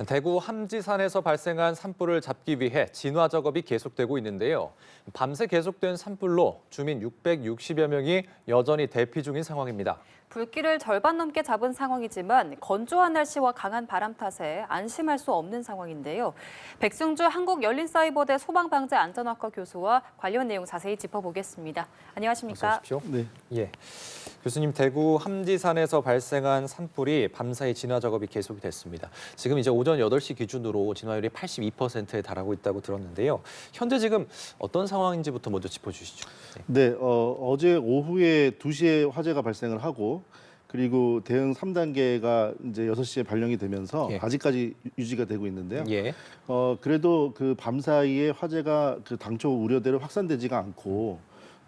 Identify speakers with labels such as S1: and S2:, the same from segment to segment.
S1: 대구 함지산에서 발생한 산불을 잡기 위해 진화 작업이 계속되고 있는데요. 밤새 계속된 산불로 주민 660여 명이 여전히 대피 중인 상황입니다.
S2: 불길을 절반 넘게 잡은 상황이지만 건조한 날씨와 강한 바람 탓에 안심할 수 없는 상황인데요. 백승주 한국열린사이버대 소방방재안전학과 교수와 관련 내용 자세히 짚어보겠습니다. 안녕하십니까?
S1: 어서 오십시오.
S3: 네.
S1: 예. 교수님, 대구 함지산에서 발생한 산불이 밤사이 진화 작업이 계속이 됐습니다. 지금 이제 오전 8시 기준으로 진화율이 82%에 달하고 있다고 들었는데요. 현재 지금 어떤 상황인지부터 먼저 짚어주시죠.
S3: 네, 어제 오후에 2시에 화재가 발생을 하고 그리고 대응 3단계가 이제 6시에 발령이 되면서
S1: 예.
S3: 아직까지 유지가 되고 있는데요.
S1: 예.
S3: 그래도 그 밤 사이에 화재가 그 당초 우려대로 확산되지가 않고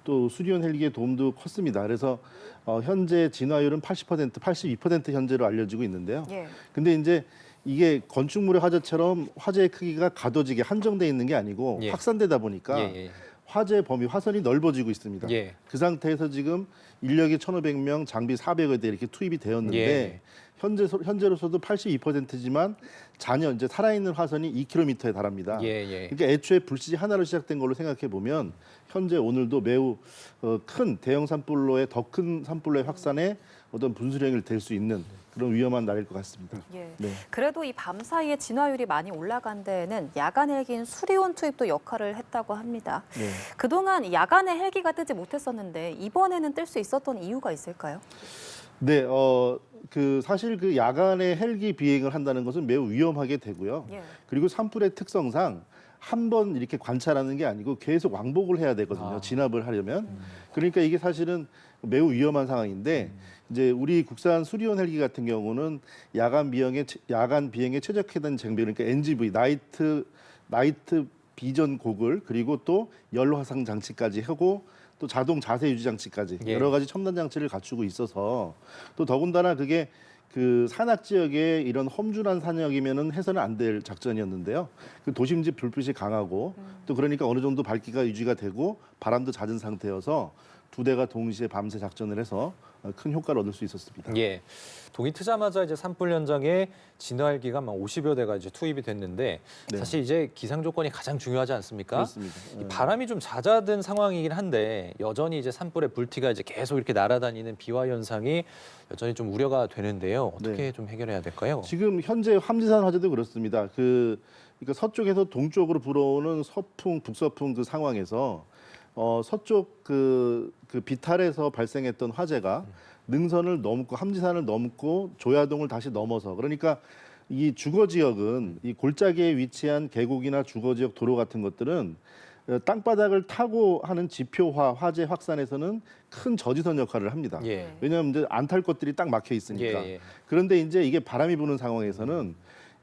S3: 또 수리온 헬기의 도움도 컸습니다. 그래서 현재 진화율은 80%, 82% 현재로 알려지고 있는데요.
S2: 예.
S3: 근데 이제 이게 건축물의 화재처럼 화재의 크기가 가둬지게 한정돼 있는 게 아니고
S1: 예.
S3: 확산되다 보니까
S1: 예.
S3: 화재 범위 화선이 넓어지고 있습니다.
S1: 예.
S3: 그 상태에서 지금 인력이 1,500명, 장비 400여 대 이렇게 투입이 되었는데
S1: 예.
S3: 현재로서도 82%지만 잔여 이제 살아있는 화선이 2km에 달합니다.
S1: 예.
S3: 그러니까 애초에 불씨지 하나로 시작된 걸로 생각해 보면 현재 오늘도 매우 큰 대형 산불로의 더 큰 산불로의 확산에 어떤 분수령이 될 수 있는 그런 위험한 날일 것 같습니다.
S2: 예.
S3: 네.
S2: 그래도 이 밤 사이에 진화율이 많이 올라간 데에는 야간 헬기인 수리온 투입도 역할을 했다고 합니다.
S3: 네.
S2: 그동안 야간에 헬기가 뜨지 못했었는데 이번에는 뜰 수 있었던 이유가 있을까요?
S3: 네, 사실 그 야간에 헬기 비행을 한다는 것은 매우 위험하게 되고요.
S2: 예.
S3: 그리고 산불의 특성상 한 번 이렇게 관찰하는 게 아니고 계속 왕복을 해야 되거든요. 진압을 하려면. 그러니까 이게 사실은 매우 위험한 상황인데 이제 우리 국산 수리온 헬기 같은 경우는 야간 비행에 최적화된 장비, 그러니까 NGV 나이트 비전 고글, 그리고 또 연료 화상 장치까지 하고 또 자동 자세 유지 장치까지
S1: 예.
S3: 여러 가지 첨단 장치를 갖추고 있어서 또 더군다나 그게 그 산악 지역에 이런 험준한 산역이면은 해서는 안 될 작전이었는데요. 그 도심지 불빛이 강하고 또 그러니까 어느 정도 밝기가 유지가 되고 바람도 잦은 상태여서 두 대가 동시에 밤새 작전을 해서 큰 효과를 얻을 수 있었습니다.
S1: 예. 동이 트자마자 이제 산불 현장에 진화 헬기가 막 50여 대가 이제 투입이 됐는데
S3: 네.
S1: 사실 이제 기상 조건이 가장 중요하지 않습니까?
S3: 그렇습니다.
S1: 이 바람이 좀 잦아든 상황이긴 한데 여전히 이제 산불의 불티가 이제 계속 이렇게 날아다니는 비화 현상이 여전히 좀 우려가 되는데요. 어떻게
S3: 네.
S1: 좀 해결해야 될까요?
S3: 지금 현재 함지산 화재도 그렇습니다. 그러니까 서쪽에서 동쪽으로 불어오는 서풍, 북서풍 그 상황에서 서쪽 그 비탈에서 발생했던 화재가 능선을 넘고 함지산을 넘고 조야동을 다시 넘어서 그러니까 이 주거 지역은 이 골짜기에 위치한 계곡이나 주거 지역 도로 같은 것들은 땅바닥을 타고 하는 지표화 화재 확산에서는 큰 저지선 역할을 합니다.
S1: 예.
S3: 왜냐하면 이제 안 탈 것들이 딱 막혀 있으니까.
S1: 예.
S3: 그런데 이제 이게 바람이 부는 상황에서는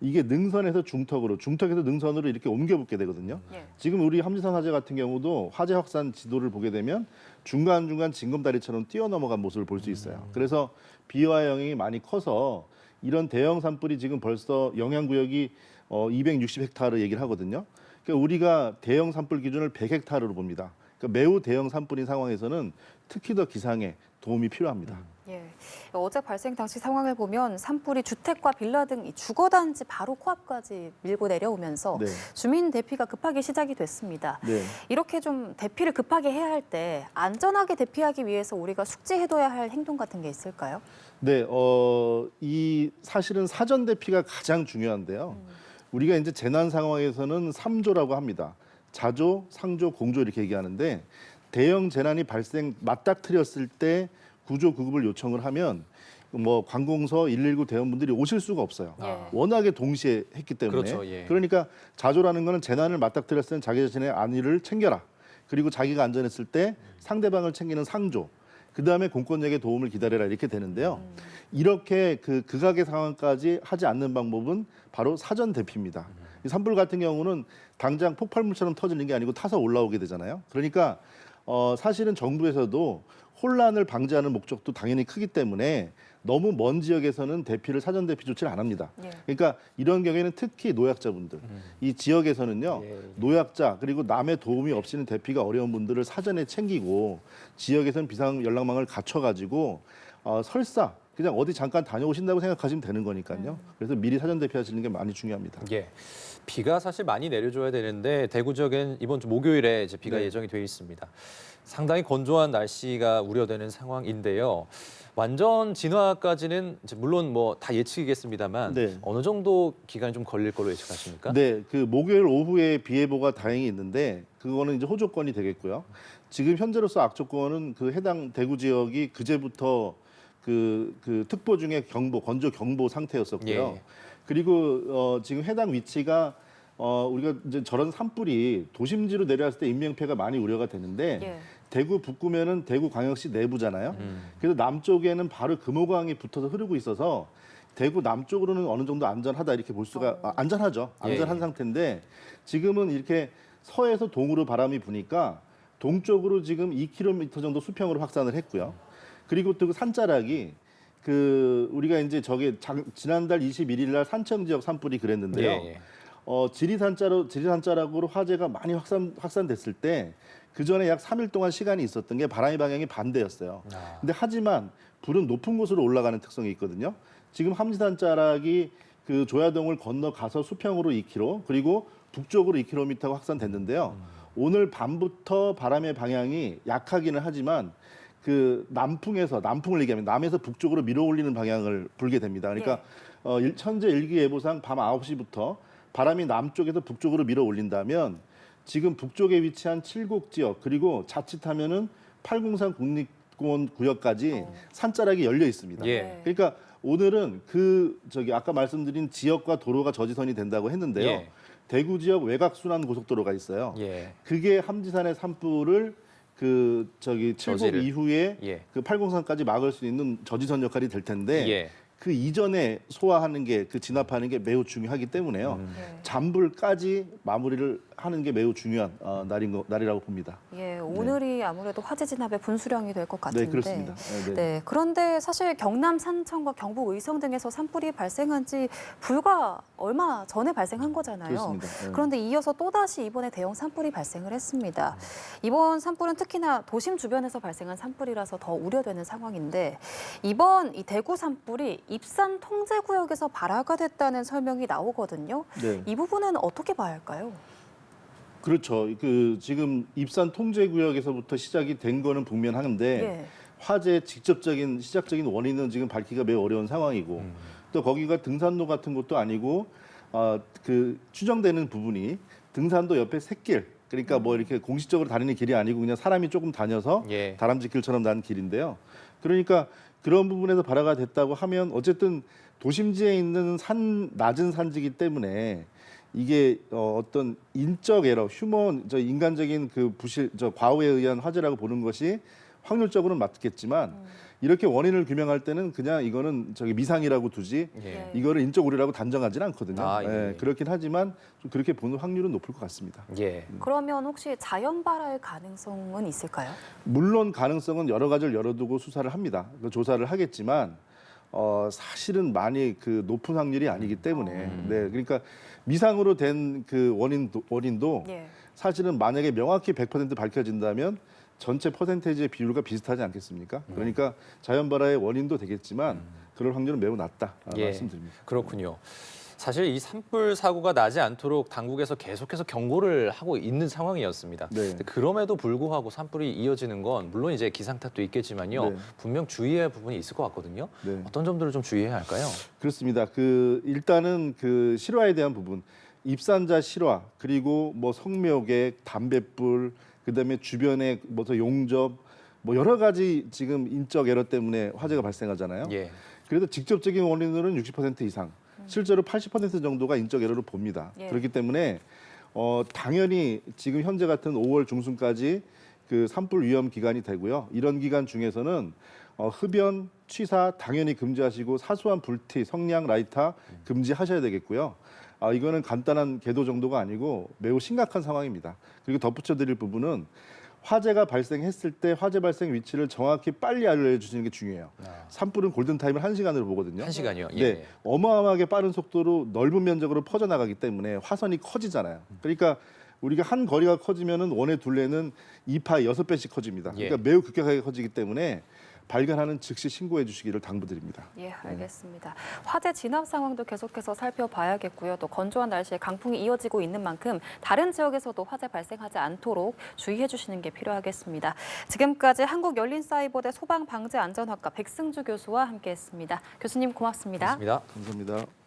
S3: 이게 능선에서 중턱에서 능선으로 이렇게 옮겨 붙게 되거든요.
S2: 예.
S3: 지금 우리 함지산 화재 같은 경우도 화재 확산 지도를 보게 되면 중간중간 징검다리처럼 뛰어넘어간 모습을 볼 수 있어요. 그래서 비와 영향이 많이 커서 이런 대형 산불이 지금 벌써 영향구역이 260헥타르 얘기를 하거든요. 그러니까 우리가 대형 산불 기준을 100헥타르로 봅니다. 그러니까 매우 대형 산불인 상황에서는 특히 더 기상에 도움이 필요합니다.
S2: 예. 어제 발생 당시 상황을 보면 산불이 주택과 빌라 등 이 주거단지 바로 코앞까지 밀고 내려오면서
S3: 네.
S2: 주민 대피가 급하게 시작이 됐습니다.
S3: 네.
S2: 이렇게 좀 대피를 급하게 해야 할 때 안전하게 대피하기 위해서 우리가 숙지해둬야 할 행동 같은 게 있을까요?
S3: 네, 이 사실은 사전 대피가 가장 중요한데요. 우리가 이제 재난 상황에서는 3조라고 합니다. 자조, 상조, 공조 이렇게 얘기하는데 대형 재난이 맞닥뜨렸을 때 구조 구급을 요청을 하면 뭐 관공서 119 대원분들이 오실 수가 없어요.
S2: 예.
S3: 워낙에 동시에 했기 때문에.
S1: 그렇죠, 예.
S3: 그러니까 자조라는 거는 재난을 맞닥뜨렸을 때는 자기 자신의 안위를 챙겨라. 그리고 자기가 안전했을 때 상대방을 챙기는 상조. 그다음에 공권력의 도움을 기다려라 이렇게 되는데요. 이렇게 극악의 상황까지 하지 않는 방법은 바로 사전 대피입니다. 이 산불 같은 경우는 당장 폭발물처럼 터지는 게 아니고 타서 올라오게 되잖아요. 그러니까 사실은 정부에서도 혼란을 방지하는 목적도 당연히 크기 때문에 너무 먼 지역에서는 대피를 사전 대피 조치를 안 합니다.
S2: 예.
S3: 그러니까 이런 경우에는 특히 노약자분들, 이 지역에서는요 노약자 그리고 남의 도움이 없이는 대피가 어려운 분들을 사전에 챙기고 지역에서는 비상 연락망을 갖춰가지고 설사 그냥 어디 잠깐 다녀오신다고 생각하시면 되는 거니까요. 그래서 미리 사전 대피하시는 게 많이 중요합니다.
S1: 예. 비가 사실 많이 내려줘야 되는데 대구 지역엔 이번 주 목요일에 이제 비가
S3: 네.
S1: 예정이 돼 있습니다. 상당히 건조한 날씨가 우려되는 상황인데요. 완전 진화까지는 이제 물론 뭐 다 예측이겠습니다만
S3: 네.
S1: 어느 정도 기간이 좀 걸릴 걸로 예측하십니까?
S3: 네, 그 목요일 오후에 비 예보가 다행히 있는데 그거는 이제 호조건이 되겠고요. 지금 현재로서 악조건은 그 해당 대구 지역이 그제부터 그 특보 중에 경보, 건조 경보 상태였었고요.
S1: 예.
S3: 그리고 지금 해당 위치가 우리가 이제 저런 산불이 도심지로 내려왔을 때 인명피해가 많이 우려가 되는데
S2: 예.
S3: 대구 북구면은 대구 광역시 내부잖아요. 그래서 남쪽에는 바로 금호강이 붙어서 흐르고 있어서 대구 남쪽으로는 어느 정도 안전하다 이렇게 볼 수가 안전하죠. 안전한
S1: 예.
S3: 상태인데 지금은 이렇게 서에서 동으로 바람이 부니까 동쪽으로 지금 2km 정도 수평으로 확산을 했고요. 그리고 또 그 산자락이 그 우리가 이제 지난달 21일 날 산청 지역 산불이 그랬는데요.
S1: 예.
S3: 지리산자락으로 화재가 많이 확산됐을 때 그 전에 약 3일 동안 시간이 있었던 게 바람의 방향이 반대였어요. 근데 하지만 불은 높은 곳으로 올라가는 특성이 있거든요. 지금 함지산자락이 그 조야동을 건너가서 수평으로 2km 그리고 북쪽으로 2km가 확산됐는데요. 오늘 밤부터 바람의 방향이 약하기는 하지만 그 남풍을 얘기하면 남에서 북쪽으로 밀어올리는 방향을 불게 됩니다. 그러니까 현재 일기예보상 밤 9시부터 바람이 남쪽에서 북쪽으로 밀어올린다면 지금 북쪽에 위치한 칠곡 지역 그리고 자칫하면은 803 국립공원 구역까지 산자락이 열려 있습니다.
S1: 예.
S3: 그러니까 오늘은 아까 말씀드린 지역과 도로가 저지선이 된다고 했는데요.
S1: 예.
S3: 대구 지역 외곽순환 고속도로가 있어요.
S1: 예.
S3: 그게 함지산의 산불을 칠곡
S1: 저지를.
S3: 이후에
S1: 예.
S3: 그 803까지 막을 수 있는 저지선 역할이 될 텐데
S1: 예.
S3: 그 이전에 소화하는 게 진압하는 게 매우 중요하기 때문에요.
S2: 네.
S3: 잔불까지 마무리를 하는 게 매우 중요한 날이라고 봅니다.
S2: 예, 오늘이 아무래도 화재 진압의 분수령이 될 것 같은데.
S3: 네, 그렇습니다. 네.
S2: 네, 그런데 사실 경남 산청과 경북 의성 등에서 산불이 발생한 지 불과 얼마 전에 발생한 거잖아요.
S3: 그렇습니다. 네.
S2: 그런데 이어서 또다시 이번에 대형 산불이 발생을 했습니다. 이번 산불은 특히나 도심 주변에서 발생한 산불이라서 더 우려되는 상황인데 이번 이 대구 산불이 입산 통제 구역에서 발화가 됐다는 설명이 나오거든요.
S3: 네.
S2: 이 부분은 어떻게 봐야 할까요?
S3: 그렇죠. 지금 입산 통제 구역에서부터 시작이 된 거는 분명한데
S2: 예.
S3: 화재의 시작적인 원인은 지금 밝히기가 매우 어려운 상황이고 또 거기가 등산로 같은 것도 아니고 추정되는 부분이 등산도 옆에 샛길 그러니까 뭐 이렇게 공식적으로 다니는 길이 아니고 그냥 사람이 조금 다녀서
S1: 예.
S3: 다람쥐길처럼 난 길인데요. 그러니까 그런 부분에서 발화가 됐다고 하면 어쨌든 도심지에 있는 낮은 산지이기 때문에 이게 어떤 인적 에러, 인간적인 과오에 의한 화재라고 보는 것이 확률적으로는 맞겠지만 이렇게 원인을 규명할 때는 그냥 이거는 미상이라고 두지
S1: 예.
S3: 이거를 인적 오류라고 단정하지는 않거든요.
S1: 예.
S3: 그렇긴 하지만 좀 그렇게 보는 확률은 높을 것 같습니다.
S1: 예.
S2: 그러면 혹시 자연 발화의 가능성은 있을까요?
S3: 물론 가능성은 여러 가지를 열어두고 수사를 합니다. 조사를 하겠지만 사실은 많이 높은 확률이 아니기 때문에 네, 그러니까 미상으로 된 원인도
S2: 예.
S3: 사실은 만약에 명확히 100% 밝혀진다면 전체 퍼센테이지의 비율과 비슷하지 않겠습니까? 그러니까 자연 발화의 원인도 되겠지만 그럴 확률은 매우 낮다
S1: 예.
S3: 말씀드립니다.
S1: 그렇군요. 사실 이 산불 사고가 나지 않도록 당국에서 계속해서 경고를 하고 있는 상황이었습니다.
S3: 네.
S1: 근데 그럼에도 불구하고 산불이 이어지는 건 물론 이제 기상 탓도 있겠지만요.
S3: 네.
S1: 분명 주의해야 할 부분이 있을 것 같거든요.
S3: 네.
S1: 어떤 점들을 좀 주의해야 할까요?
S3: 그렇습니다. 일단은 실화에 대한 부분, 입산자 실화 그리고 뭐 성묘객, 담뱃불, 그다음에 주변에 용접, 여러 가지 지금 인적 에러 때문에 화재가 발생하잖아요.
S1: 예.
S3: 그래서 직접적인 원인으로는 60% 이상, 실제로 80% 정도가 인적 에러로 봅니다.
S2: 예.
S3: 그렇기 때문에 당연히 지금 현재 같은 5월 중순까지 산불 위험 기간이 되고요. 이런 기간 중에서는 흡연, 취사 당연히 금지하시고 사소한 불티, 성냥, 라이터 금지하셔야 되겠고요. 이거는 간단한 계도 정도가 아니고 매우 심각한 상황입니다. 그리고 덧붙여드릴 부분은 화재가 발생했을 때 화재 발생 위치를 정확히 빨리 알려주시는 게 중요해요. 산불은 골든타임을 1시간으로 보거든요.
S1: 1시간이요? 예.
S3: 네, 어마어마하게 빠른 속도로 넓은 면적으로 퍼져나가기 때문에 화선이 커지잖아요. 그러니까 우리가 한 거리가 커지면은 원의 둘레는 2파 6배씩 커집니다. 그러니까
S1: 예.
S3: 매우 급격하게 커지기 때문에 발견하는 즉시 신고해 주시기를 당부드립니다.
S2: 예, 알겠습니다. 화재 진압 상황도 계속해서 살펴봐야겠고요. 또 건조한 날씨에 강풍이 이어지고 있는 만큼 다른 지역에서도 화재 발생하지 않도록 주의해 주시는 게 필요하겠습니다. 지금까지 한국열린사이버대 소방방재안전학과 백승주 교수와 함께했습니다. 교수님 고맙습니다.
S1: 고맙습니다.
S3: 감사합니다.